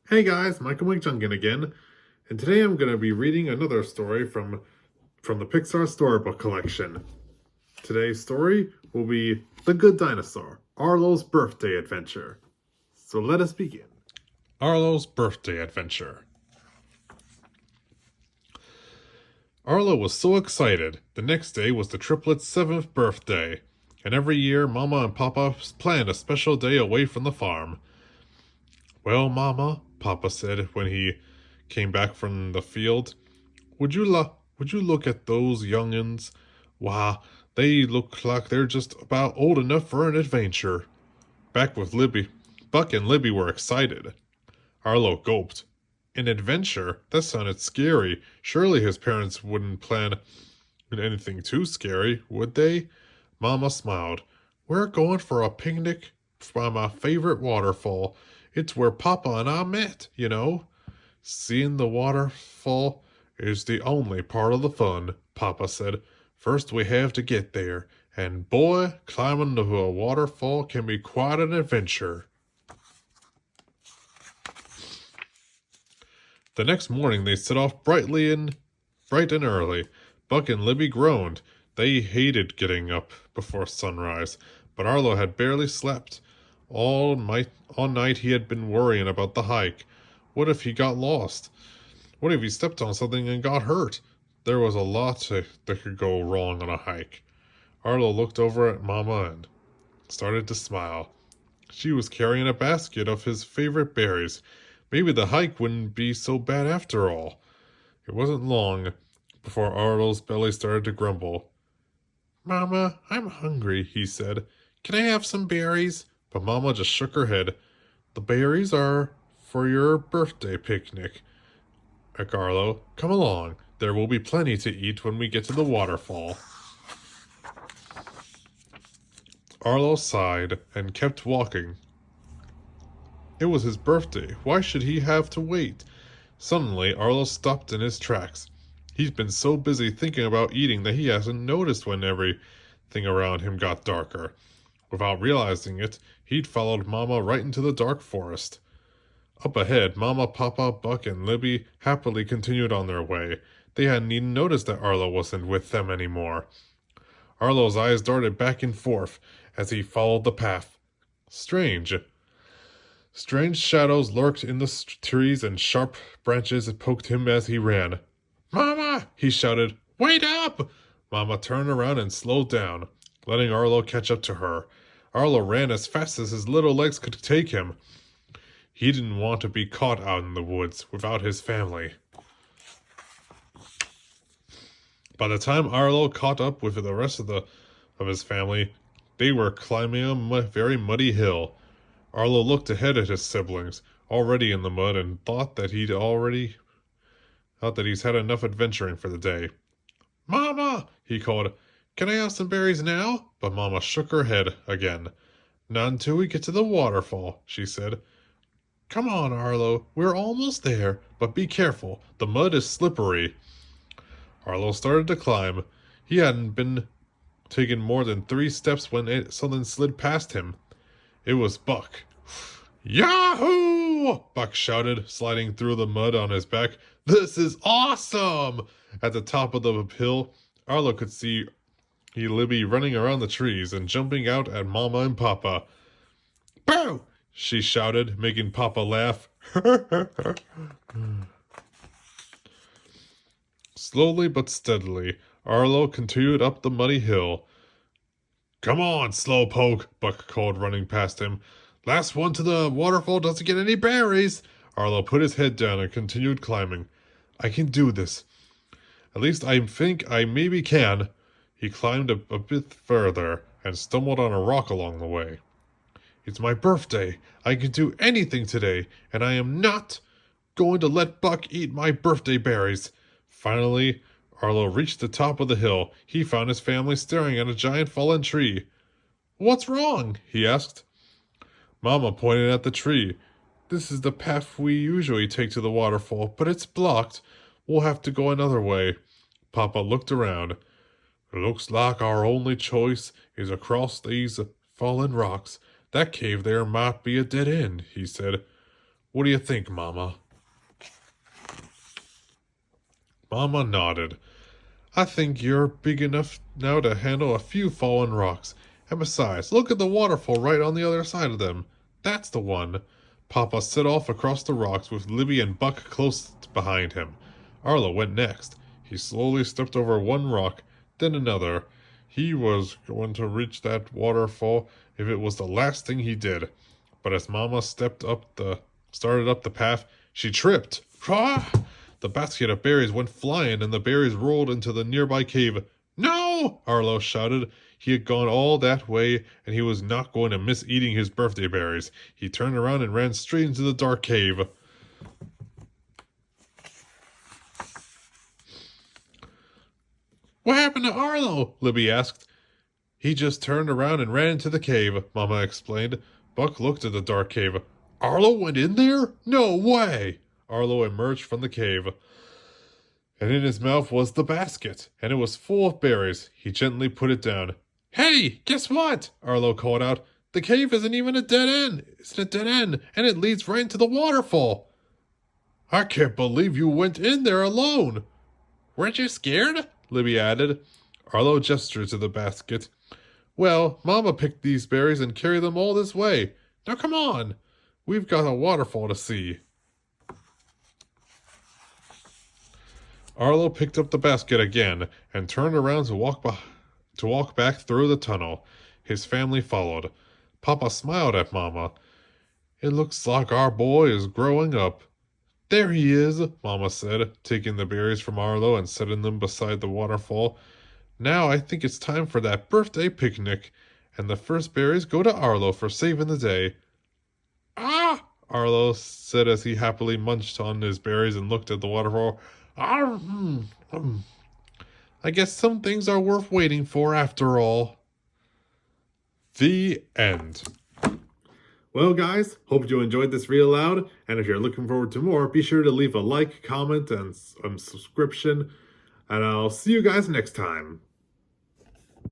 Hey guys, Michael McJunkin again, and today I'm going to be reading another story from the Pixar storybook collection. Today's story will be The Good Dinosaur, Arlo's birthday adventure. So let us begin. Arlo's birthday adventure. Arlo was so excited. The next day was the triplets' 7th birthday, and every year Mama and Papa planned a special day away from the farm. Well, Mama, Papa said when he came back from the field, would you look at those young'uns? Why, they look like they're just about old enough for an adventure. Back with Libby, Buck and Libby were excited. Arlo gulped. An adventure? That sounded scary. Surely his parents wouldn't plan anything too scary, would they? Mama smiled. We're going for a picnic by my favorite waterfall. It's where Papa and I met, you know. Seeing the waterfall is the only part of the fun, Papa said. First we have to get there, and boy, climbing to a waterfall can be quite an adventure. The next morning they set off bright and early. Buck and Libby groaned. They hated getting up before sunrise, but Arlo had barely slept. All night he had been worrying about the hike. What if he got lost? What if he stepped on something and got hurt? There was a lot that could go wrong on a hike. Arlo looked over at Mama and started to smile. She was carrying a basket of his favorite berries. Maybe the hike wouldn't be so bad after all. It wasn't long before Arlo's belly started to grumble. Mama, I'm hungry, he said. Can I have some berries? But Mama just shook her head. The berries are for your birthday picnic, Arlo. Come along. There will be plenty to eat when we get to the waterfall. Arlo sighed and kept walking. It was his birthday. Why should he have to wait? Suddenly, Arlo stopped in his tracks. He's been so busy thinking about eating that he hasn't noticed when everything around him got darker. Without realizing it, he'd followed Mama right into the dark forest. Up ahead, Mama, Papa, Buck, and Libby happily continued on their way. They hadn't even noticed that Arlo wasn't with them anymore. Arlo's eyes darted back and forth as he followed the path. Strange shadows lurked in the trees and sharp branches poked him as he ran. Mama! He shouted. Wait up! Mama turned around and slowed down, letting Arlo catch up to her. Arlo ran as fast as his little legs could take him. He didn't want to be caught out in the woods without his family. By the time Arlo caught up with the rest of his family, they were climbing a very muddy hill. Arlo looked ahead at his siblings, already in the mud, and thought that he's had enough adventuring for the day. Mama! He called. Can I have some berries now? But Mama shook her head again. Not until we get to the waterfall, she said. Come on, Arlo. We're almost there, but be careful. The mud is slippery. Arlo started to climb. He hadn't been taken more than 3 steps when something slid past him. It was Buck. Yahoo! Buck shouted, sliding through the mud on his back. This is awesome! At the top of the hill, Arlo could see Libby running around the trees and jumping out at Mama and Papa. Boo! She shouted, making Papa laugh. Slowly but steadily, Arlo continued up the muddy hill. Come on, slowpoke, Buck called, running past him. Last one to the waterfall doesn't get any berries. Arlo put his head down and continued climbing. I can do this. At least I think I maybe can. He climbed a bit further and stumbled on a rock along the way. It's my birthday. I can do anything today, and I am not going to let Buck eat my birthday berries. Finally, Arlo reached the top of the hill. He found his family staring at a giant fallen tree. What's wrong? He asked. Mama pointed at the tree. This is the path we usually take to the waterfall, but it's blocked. We'll have to go another way. Papa looked around. It looks like our only choice is across these fallen rocks. That cave there might be a dead end, he said. What do you think, Mama? Mama nodded. I think you're big enough now to handle a few fallen rocks. And besides, look at the waterfall right on the other side of them. That's the one. Papa set off across the rocks with Libby and Buck close behind him. Arlo went next. He slowly stepped over one rock, then another. He was going to reach that waterfall if it was the last thing he did. But as Mama started up the path, she tripped. Ah! The basket of berries went flying and the berries rolled into the nearby cave. No! Arlo shouted. He had gone all that way and he was not going to miss eating his birthday berries. He turned around and ran straight into the dark cave. What happened to Arlo? Libby asked. He just turned around and ran into the cave, Mama explained. Buck looked at the dark cave. Arlo went in there? No way! Arlo emerged from the cave, and in his mouth was the basket, and it was full of berries. He gently put it down. Hey, guess what? Arlo called out. The cave isn't even a dead end. It's a dead end, and it leads right into the waterfall. I can't believe you went in there alone. Weren't you scared? Libby added. Arlo gestured to the basket. Well, Mama picked these berries and carried them all this way. Now come on. We've got a waterfall to see. Arlo picked up the basket again and turned around to walk back through the tunnel. His family followed. Papa smiled at Mama. It looks like our boy is growing up. There he is, Mama said, taking the berries from Arlo and setting them beside the waterfall. Now I think it's time for that birthday picnic, and the first berries go to Arlo for saving the day. Ah! Arlo said as he happily munched on his berries and looked at the waterfall. I guess some things are worth waiting for after all. The end. Well, guys, hope you enjoyed this read aloud, and if you're looking forward to more, be sure to leave a like, comment, and subscription, and I'll see you guys next time.